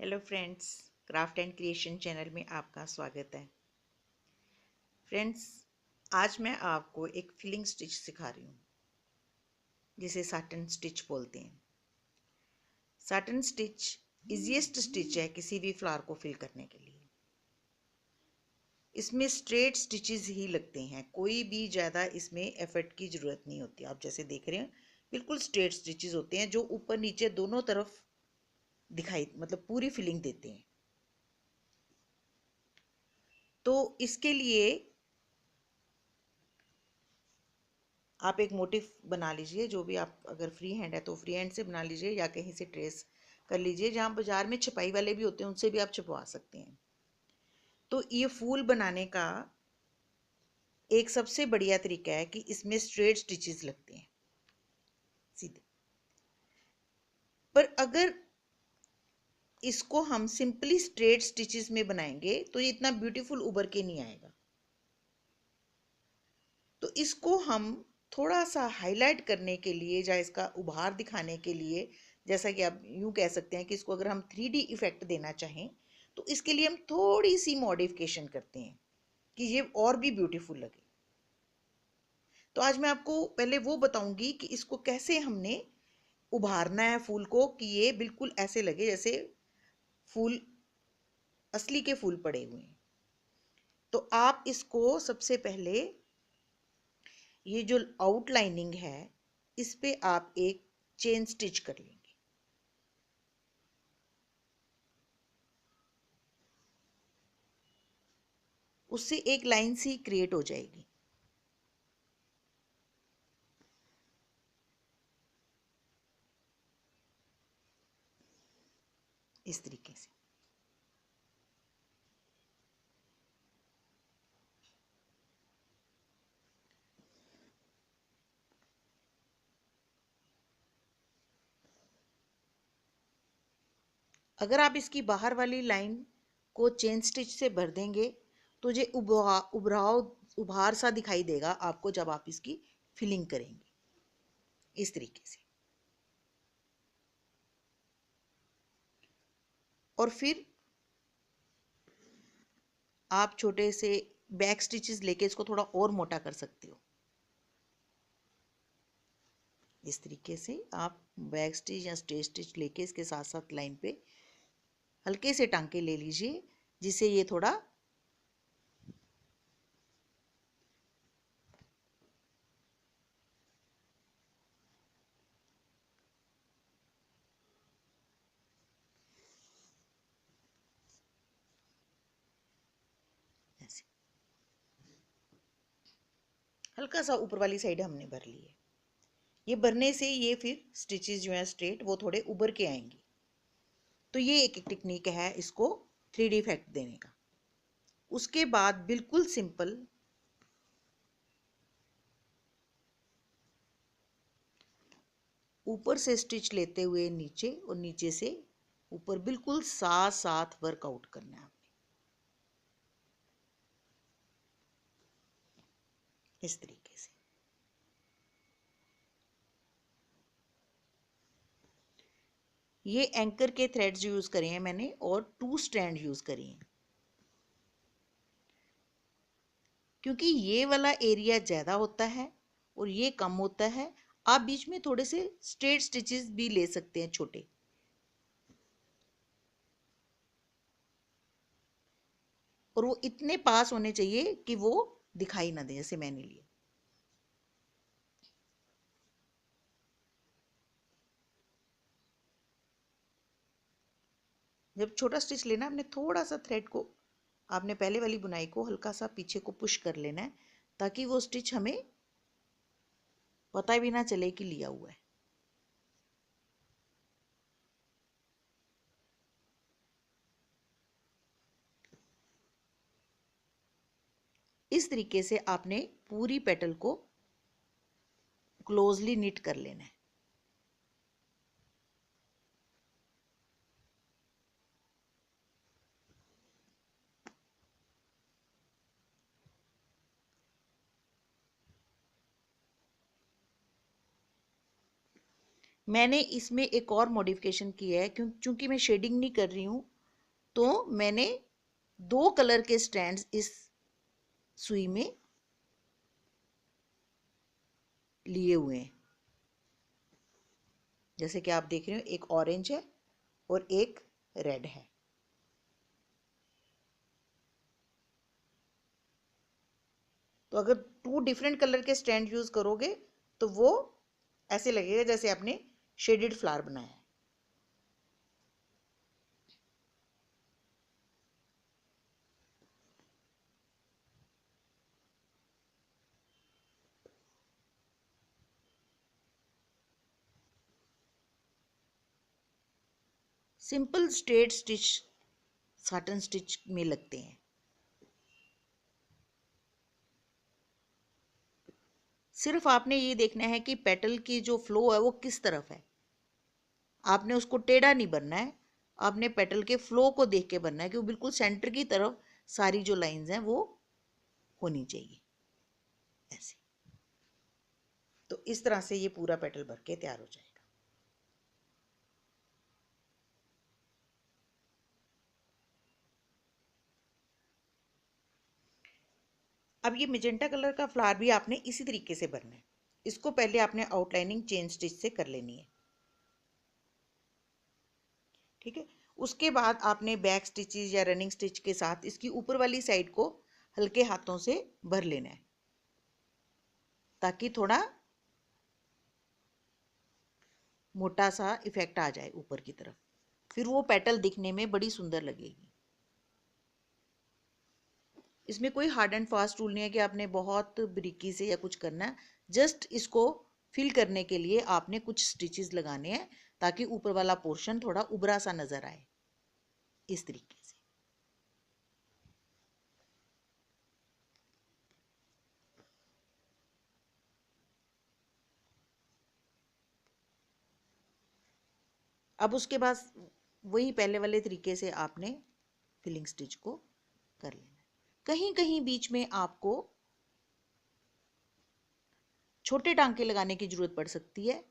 Hello friends, craft and creation channel में आपका स्वागत है। फ्रेंड्स, आज मैं आपको एक फिलिंग स्टिच सिखा रही हूँ जिसे साटन स्टिच बोलते हैं। साटन स्टिच इजीएस्ट स्टिच है किसी भी फ्लावर को फिल करने के लिए। इसमें स्ट्रेट स्टिचेस ही लगते हैं, कोई भी ज़्यादा इसमें एफर्ट की ज़रूरत नहीं होती। आप जैसे देख रहे हैं बिल्कुल स्ट्रेट स्टिचेस होते हैं जो ऊपर नीचे दोनों तरफ दिखाई मतलब पूरी फिलिंग देते हैं। तो इसके लिए आप एक मोटिफ बना लीजिए, जो भी आप अगर फ्री हैंड है तो फ्री हैंड से बना लीजिए या कहीं से ट्रेस कर लीजिए। जहाँ बाजार में छपाई वाले भी होते हैं उनसे भी आप छपवा सकते हैं। तो ये फूल बनाने का एक सबसे बढ़िया तरीका है कि इसमें स्ट्रेट स्टिचेस लगते हैं सीधे। पर अगर इसको हम सिंपली स्ट्रेट स्टिचेस में बनाएंगे तो ये इतना ब्यूटीफुल उभर के नहीं आएगा। तो इसको हम थोड़ा सा हाईलाइट करने के लिए या इसका उभार दिखाने के लिए, जैसा कि आप यूं कह सकते हैं कि इसको अगर हम 3D इफेक्ट देना चाहें तो इसके लिए हम थोड़ी सी मॉडिफिकेशन करते हैं कि ये और भी ब्यूटीफुल लगे। तो आज मैं आपको पहले वो बताऊंगी कि इसको कैसे हमने उभारना है फूल को, कि ये बिल्कुल ऐसे लगे जैसे फूल असली के फूल पड़े हुए हैं। तो आप इसको सबसे पहले ये जो आउटलाइनिंग है इस पे आप एक चेन स्टिच कर लेंगे। उससे एक लाइन सी क्रिएट हो जाएगी। इस तरीके से अगर आप इसकी बाहर वाली लाइन को चेन स्टिच से भर देंगे तो ये उभार सा दिखाई देगा आपको जब आप इसकी फिलिंग करेंगे इस तरीके से। और फिर आप छोटे से बैक स्टिचेस लेके इसको थोड़ा और मोटा कर सकते हो। इस तरीके से आप बैक स्टिच या स्ट्रेट स्टिच लेके इसके साथ साथ लाइन पे हल्के से टांके ले लीजिए जिससे ये थोड़ा ऐसे हल्का सा ऊपर वाली साइड हमने भर ली है। ये भरने से ये फिर स्टिचेस जो है स्ट्रेट वो थोड़े उभर के आएंगी। तो ये एक टेक्निक है इसको 3D इफेक्ट देने का। उसके बाद बिल्कुल सिंपल ऊपर से स्टिच लेते हुए नीचे और नीचे से ऊपर बिल्कुल साथ साथ वर्कआउट करना है आपने इस तरीके से। ये एंकर के थ्रेड्स यूज करे हैं मैंने और 2 स्ट्रैंड यूज करे हैं क्योंकि ये वाला एरिया ज़्यादा होता है और ये कम होता है। आप बीच में थोड़े से स्ट्रेट स्टिचेस भी ले सकते हैं छोटे। और वो इतने पास होने चाहिए कि वो दिखाई ना दे, जैसे मैंने लिया। जब छोटा स्टिच लेना आपने थोड़ा सा थ्रेड को, आपने पहले वाली बुनाई को हल्का सा पीछे को पुश कर लेना है ताकि वो स्टिच हमें पता भी ना चले कि लिया हुआ है। इस तरीके से आपने पूरी पेटल को क्लोजली निट कर लेना है। मैंने इसमें एक और मॉडिफिकेशन की है क्योंकि मैं शेडिंग नहीं कर रही हूँ तो मैंने 2 कलर के स्ट्रैंड्स इस सुई में लिए हुए हैं। जैसे कि आप देख रहे हो, एक ऑरेंज है और एक रेड है। तो अगर 2 डिफरेंट कलर के स्ट्रैंड यूज करोगे तो वो ऐसे लगेगा जैसे आपने शेडेड फ्लावर बनाया है। Simple straight stitch satin stitch में लगते हैं। सिर्फ आपने ये देखना है कि पेटल की जो फ्लो है वो किस तरफ है। आपने उसको टेढ़ा नहीं बनना है, आपने पेटल के फ्लो को देख के बनना है कि वो बिल्कुल सेंटर की तरफ सारी जो लाइंस हैं वो होनी चाहिए ऐसे। तो इस तरह से ये पूरा पेटल भर के तैयार हो जाएगा। अब ये मेजेंटा कलर का फ्लावर भी आपने इसी तरीके से भरना है। इसको पहले आपने आउटलाइनिंग चेन स्टिच से कर लेनी है, ठीक है। उसके बाद आपने बैक स्टिचेस या रनिंग स्टिच के साथ इसकी ऊपर वाली साइड को हल्के हाथों से भर लेना है, ताकि थोड़ा मोटा सा इफेक्ट आ जाए ऊपर की तरफ। फिर वो पेटल दिखने में बड़ी सुंदर लगेगी। इसमें कोई हार्ड एंड फास्ट रूल नहीं है कि आपने बहुत बारीकी से या कुछ करना है। जस्ट इसको फिल करने के लिए आपने कुछ स्टिचेस लगाने हैं ताकि ऊपर वाला पोर्शन थोड़ा उभरा सा नजर आए, इस तरीके से। अब उसके बाद वही पहले वाले तरीके से आपने फिलिंग स्टिच को कर लेना है। कहीं कहीं बीच में आपको छोटे टांके लगाने की जरूरत पड़ सकती है,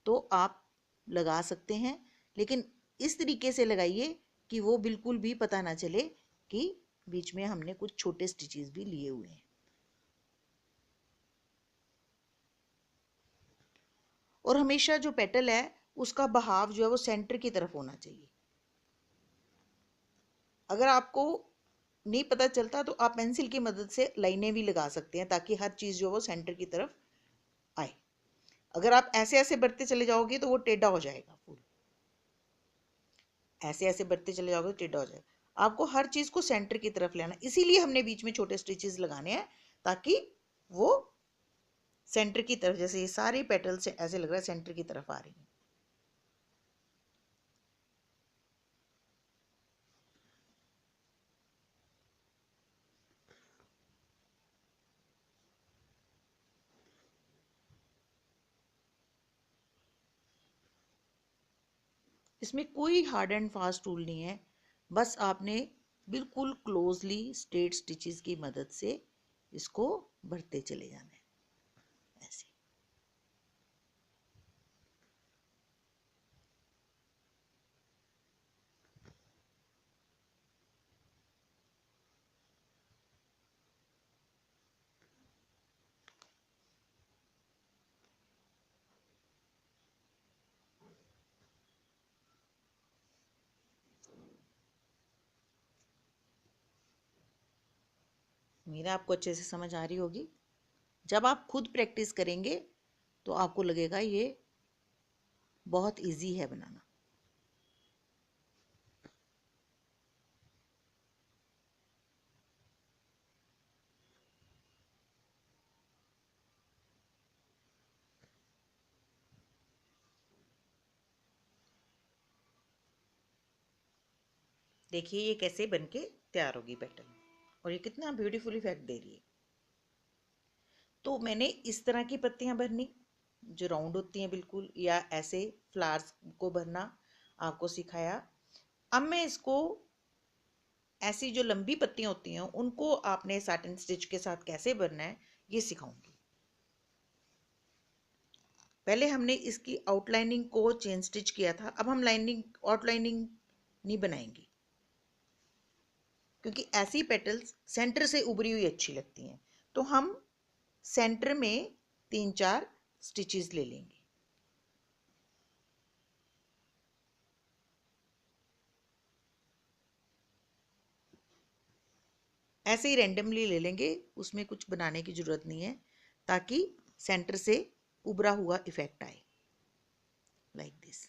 तो आप लगा सकते हैं, लेकिन इस तरीके से लगाइए कि वो बिल्कुल भी पता ना चले कि बीच में हमने कुछ छोटे स्टिचेस भी लिए हुए हैं। और हमेशा जो पेटल है उसका बहाव जो है वो सेंटर की तरफ होना चाहिए। अगर आपको नहीं पता चलता तो आप पेंसिल की मदद से लाइनें भी लगा सकते हैं ताकि हर चीज़ जो है वो सेंटर की तरफ आए। अगर आप ऐसे ऐसे बढ़ते चले जाओगे तो वो टेढ़ा हो जाएगा फूल। ऐसे ऐसे बढ़ते चले जाओगे तो टेढ़ा हो जाएगा। आपको हर चीज़ को सेंटर की तरफ लेना, इसीलिए हमने बीच में छोटे स्टिचेस लगाने हैं ताकि वो सेंटर की तरफ, जैसे ये सारी पेटल से ऐसे लग रहा है सेंटर की तरफ आ रही है। इसमें कोई हार्ड एंड फास्ट रूल नहीं है, बस आपने बिल्कुल क्लोजली स्ट्रेट स्टिचेस की मदद से इसको भरते चले जाना है ऐसे। मेरा आपको अच्छे से समझ आ रही होगी। जब आप खुद प्रैक्टिस करेंगे तो आपको लगेगा ये बहुत इजी है बनाना। देखिए ये कैसे बनके तैयार होगी पैटर्न, और ये कितना ब्यूटीफुल इफेक्ट दे रही है। तो मैंने इस तरह की पत्तियां भरनी जो राउंड होती हैं बिल्कुल, या ऐसे फ्लावर्स को भरना आपको सिखाया। अब मैं इसको ऐसी जो लंबी पत्तियां होती हैं उनको आपने साटिन स्टिच के साथ कैसे भरना है ये सिखाऊंगी। पहले हमने इसकी आउटलाइनिंग को चेन स्टिच किया था, अब हम लाइनिंग आउटलाइनिंग नहीं बनाएंगे। क्योंकि ऐसी पेटल्स सेंटर से उभरी हुई अच्छी लगती हैं। तो हम सेंटर में 3-4 स्टिचेस ले लेंगे। ऐसे ही रैंडमली ले लेंगे, उसमें कुछ बनाने की ज़रूरत नहीं है, ताकि सेंटर से उभरा हुआ इफेक्ट आए, like this.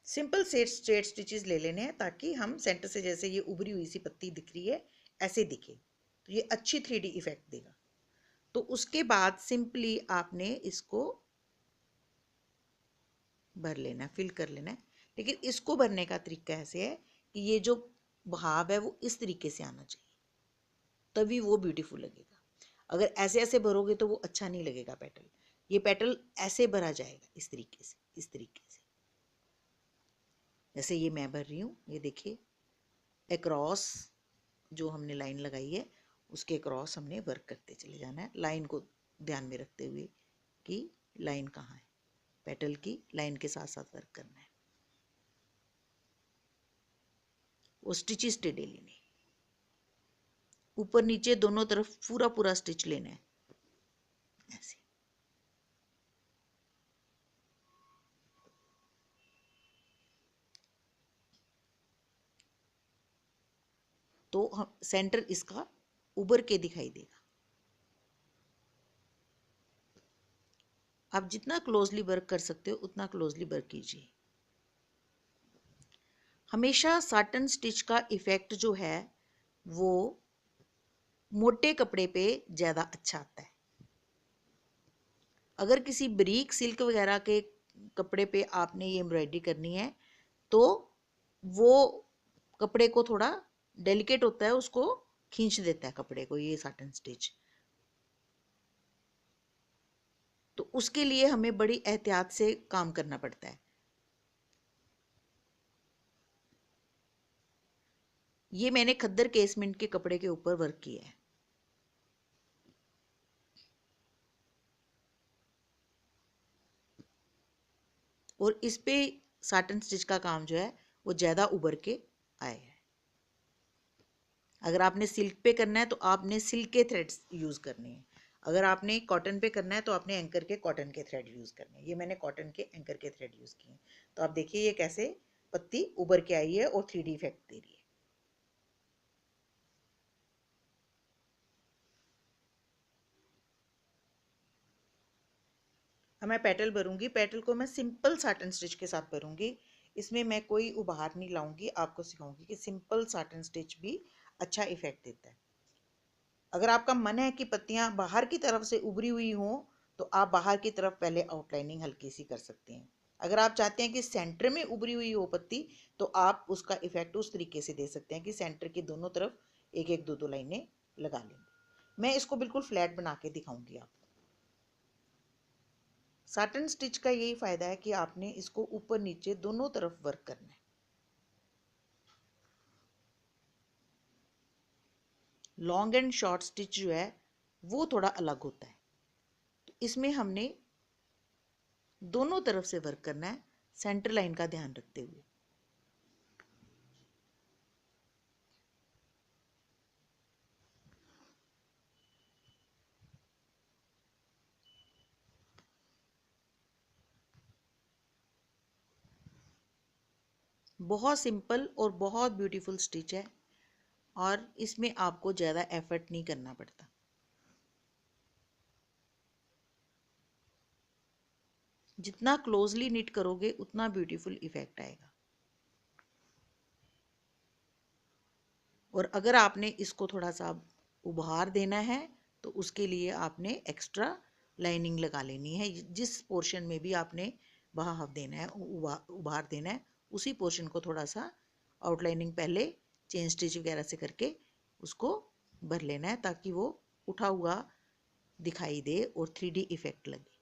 Simple straight stitches ले लेने हैं, ताकि हम सेंटर से जैसे ये उभरी हुई सी पत्ती दिख रही है ऐसे दिखे, तो ये अच्छी 3D इफेक्ट देगा। तो उसके बाद सिंपली आपने इसको भर लेना है, फिल कर लेना है। लेकिन इसको भरने का तरीका ऐसे है कि ये जो भाव है वो इस तरीके से आना चाहिए, तभी वो ब्यूटीफुल लगेगा। अगर ऐसे ऐसे भरोगे तो वो अच्छा नहीं लगेगा पेटल। ये पेटल ऐसे भरा जाएगा, इस तरीके से, इस तरीके से, जैसे ये मैं भर रही हूँ। ये देखिए, अक्रॉस जो हमने लाइन लगाई है उसके अक्रॉस हमने वर्क करते चले जाना है, लाइन को ध्यान में रखते हुए कि लाइन कहाँ है, पेटल की लाइन के साथ साथ वर्क करना है। वो स्टिचेस टेढ़े लेने, ऊपर नीचे दोनों तरफ पूरा पूरा स्टिच लेना है, ऐसे। तो हम सेंटर इसका उभर के दिखाई देगा। आप जितना क्लोजली वर्क कर सकते हो उतना क्लोजली वर्क कीजिए। हमेशा साटन स्टिच का इफेक्ट जो है वो मोटे कपड़े पे ज़्यादा अच्छा आता है। अगर किसी बारीक सिल्क वगैरह के कपड़े पे आपने ये एम्ब्रॉयडरी करनी है तो वो कपड़े को थोड़ा डेलिकेट होता है, उसको खींच देता है कपड़े को ये साटन स्टिच। तो उसके लिए हमें बड़ी एहतियात से काम करना पड़ता है। ये मैंने खद्दर केसमेंट के कपड़े के ऊपर वर्क किया है। और इस पे साटन स्टिच का काम जो है वो ज़्यादा उभर के आया है। अगर आपने सिल्क पे करना है तो आपने सिल्क के थ्रेड्स यूज़ करने हैं। अगर आपने कॉटन पे करना है तो आपने एंकर के कॉटन के थ्रेड यूज़ करने हैं। ये मैंने कॉटन के एंकर के थ्रेड यूज़ किए हैं। तो आप देखिए ये कैसे पत्ती उभर के आई है और 3D इफेक्ट दे रही है। अब मैं पेटल भरूंगी। पेटल को मैं सिंपल साटन स्टिच के साथ भरूंगी। इसमें मैं कोई उभार नहीं लाऊंगी, आपको सिखाऊंगी कि सिंपल साटन स्टिच भी अच्छा इफेक्ट देता है। अगर आपका मन है कि पत्तियां बाहर की तरफ से उभरी हुई हों तो आप बाहर की तरफ पहले आउटलाइनिंग हल्की सी कर सकते हैं। अगर आप चाहते हैं कि सेंटर में उभरी हुई हो पत्ती तो आप उसका इफेक्ट उस तरीके से दे सकते हैं कि सेंटर की दोनों तरफ एक एक दो दो लाइनें लगा लेंगे। मैं इसको बिल्कुल फ्लैट बना के दिखाऊंगी आपको। साटन स्टिच का यही फायदा है कि आपने इसको ऊपर नीचे दोनों तरफ वर्क करना है। लॉन्ग एंड शॉर्ट स्टिच जो है वो थोड़ा अलग होता है। तो इसमें हमने दोनों तरफ से वर्क करना है, सेंटर लाइन का ध्यान रखते हुए। बहुत सिंपल और बहुत ब्यूटीफुल स्टिच है और इसमें आपको ज़्यादा एफर्ट नहीं करना पड़ता। जितना क्लोजली निट करोगे उतना ब्यूटीफुल इफेक्ट आएगा। और अगर आपने इसको थोड़ा सा उभार देना है तो उसके लिए आपने एक्स्ट्रा लाइनिंग लगा लेनी है। जिस पोर्शन में भी आपने बहाव देना है, उभार देना है, उसी पोर्शन को थोड़ा सा आउटलाइनिंग पहले चेन स्टिच वगैरह से करके उसको भर लेना है, ताकि वो उठा हुआ दिखाई दे और 3D इफेक्ट लगे।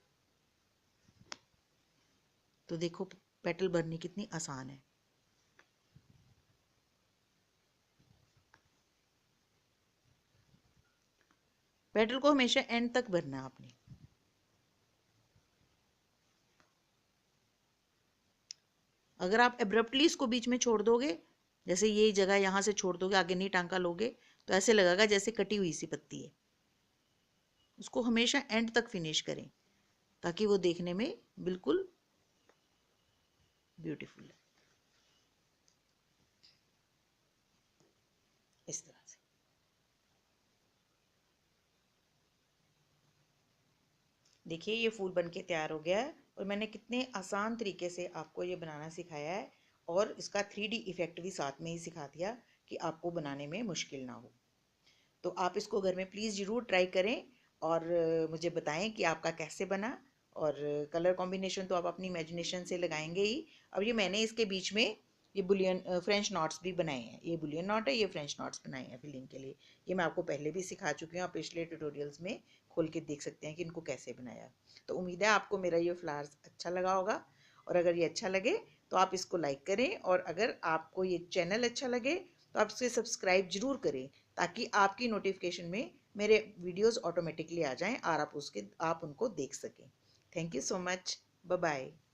तो देखो पेटल भरनी कितनी आसान है। पेटल को हमेशा एंड तक भरना है आपने। अगर आप एब्रप्टली इसको बीच में छोड़ दोगे, जैसे ये जगह यहाँ से छोड़ दोगे, आगे नहीं टांका लोगे, तो ऐसे लगेगा जैसे कटी हुई सी पत्ती है। उसको हमेशा एंड तक फिनिश करें ताकि वो देखने में बिल्कुल ब्यूटीफुल है, इस तरह से। देखिए ये फूल बनके तैयार हो गया है और मैंने कितने आसान तरीके से आपको ये बनाना सिखाया है और इसका 3D इफ़ेक्ट भी साथ में ही सिखा दिया कि आपको बनाने में मुश्किल ना हो। तो आप इसको घर में प्लीज़ ज़रूर ट्राई करें और मुझे बताएं कि आपका कैसे बना। और कलर कॉम्बिनेशन तो आप अपनी इमेजिनेशन से लगाएंगे ही। अब ये मैंने इसके बीच में ये बुलियन फ्रेंच नॉट्स भी बनाए हैं। ये बुलियन नॉट है, ये फ्रेंच नॉट्स बनाए हैं फिलिंग के लिए। ये मैं आपको पहले भी सिखा चुकी हूँ, आप पिछले ट्यूटोरियल्स में खोल के देख सकते हैं कि इनको कैसे बनाया। तो उम्मीद है आपको मेरा ये फ्लावर्स अच्छा लगा होगा और अगर ये अच्छा लगे तो आप इसको लाइक करें और अगर आपको ये चैनल अच्छा लगे तो आप इसे सब्सक्राइब ज़रूर करें ताकि आपकी नोटिफिकेशन में मेरे वीडियोस ऑटोमेटिकली आ जाएं और आप उनको देख सकें। Thank you so much. Bye bye.